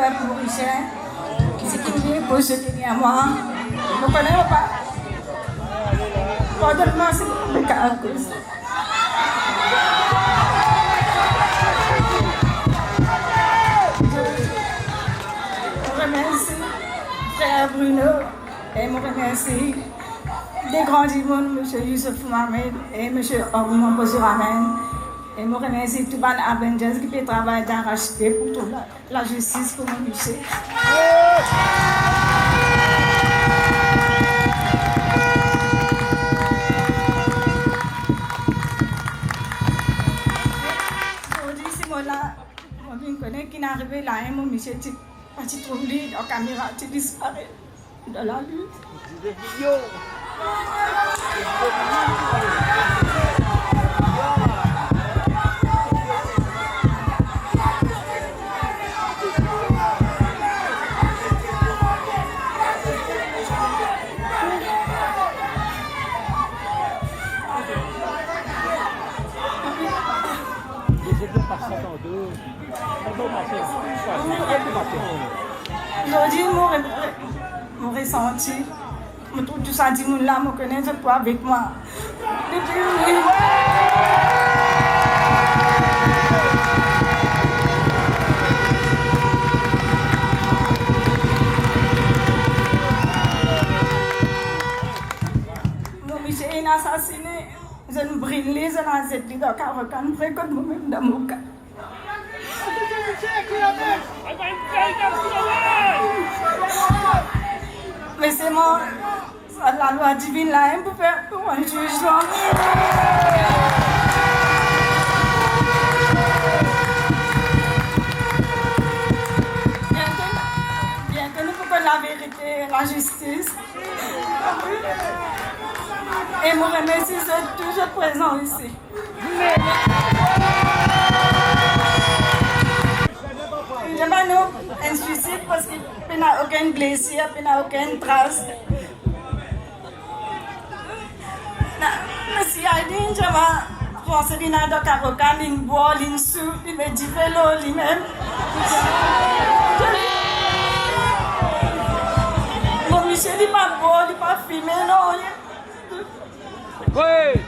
peuple mauricien, ce qui vient pour se tenir à moi. Je ne connais pas. Pardonne-moi, c'est le cas à cause. Je remercie frère Bruno et je remercie des grands du monde, M. Youssef Mohamed et M. Ormond Bozuramen. Et je remercie tous les Avengers qui fait travail d'arracher pour toute la justice pour mon lycée. Aujourd'hui, c'est moi là, je connais qui n'est arrivé là, mon monsieur, tu trouves lui, la caméra, tu disparais dans la lutte. Aujourd'hui, mon ressenti, je trouve tout ça, dit là, je connais ce poids avec moi. Depuis mon monsieur est assassiné, je ne brille les ancêtres de Carocan, précoce moi-même dans mon cas. Mais c'est la loi divine là, pour faire pour un jugement. Bien que nous pouvons la vérité, la justice. Et je remercie d'être toujours présent ici. Je n'ai pas un suicide parce qu'il n'y a aucune blessure, il n'y a aucune trace. Mais si il dit que je vais forcer de Carocan, il boit, il soupe, il me dit vélo, lui-même. Mon monsieur, il n'est pas beau, il n'est pas fumé, non. Oui!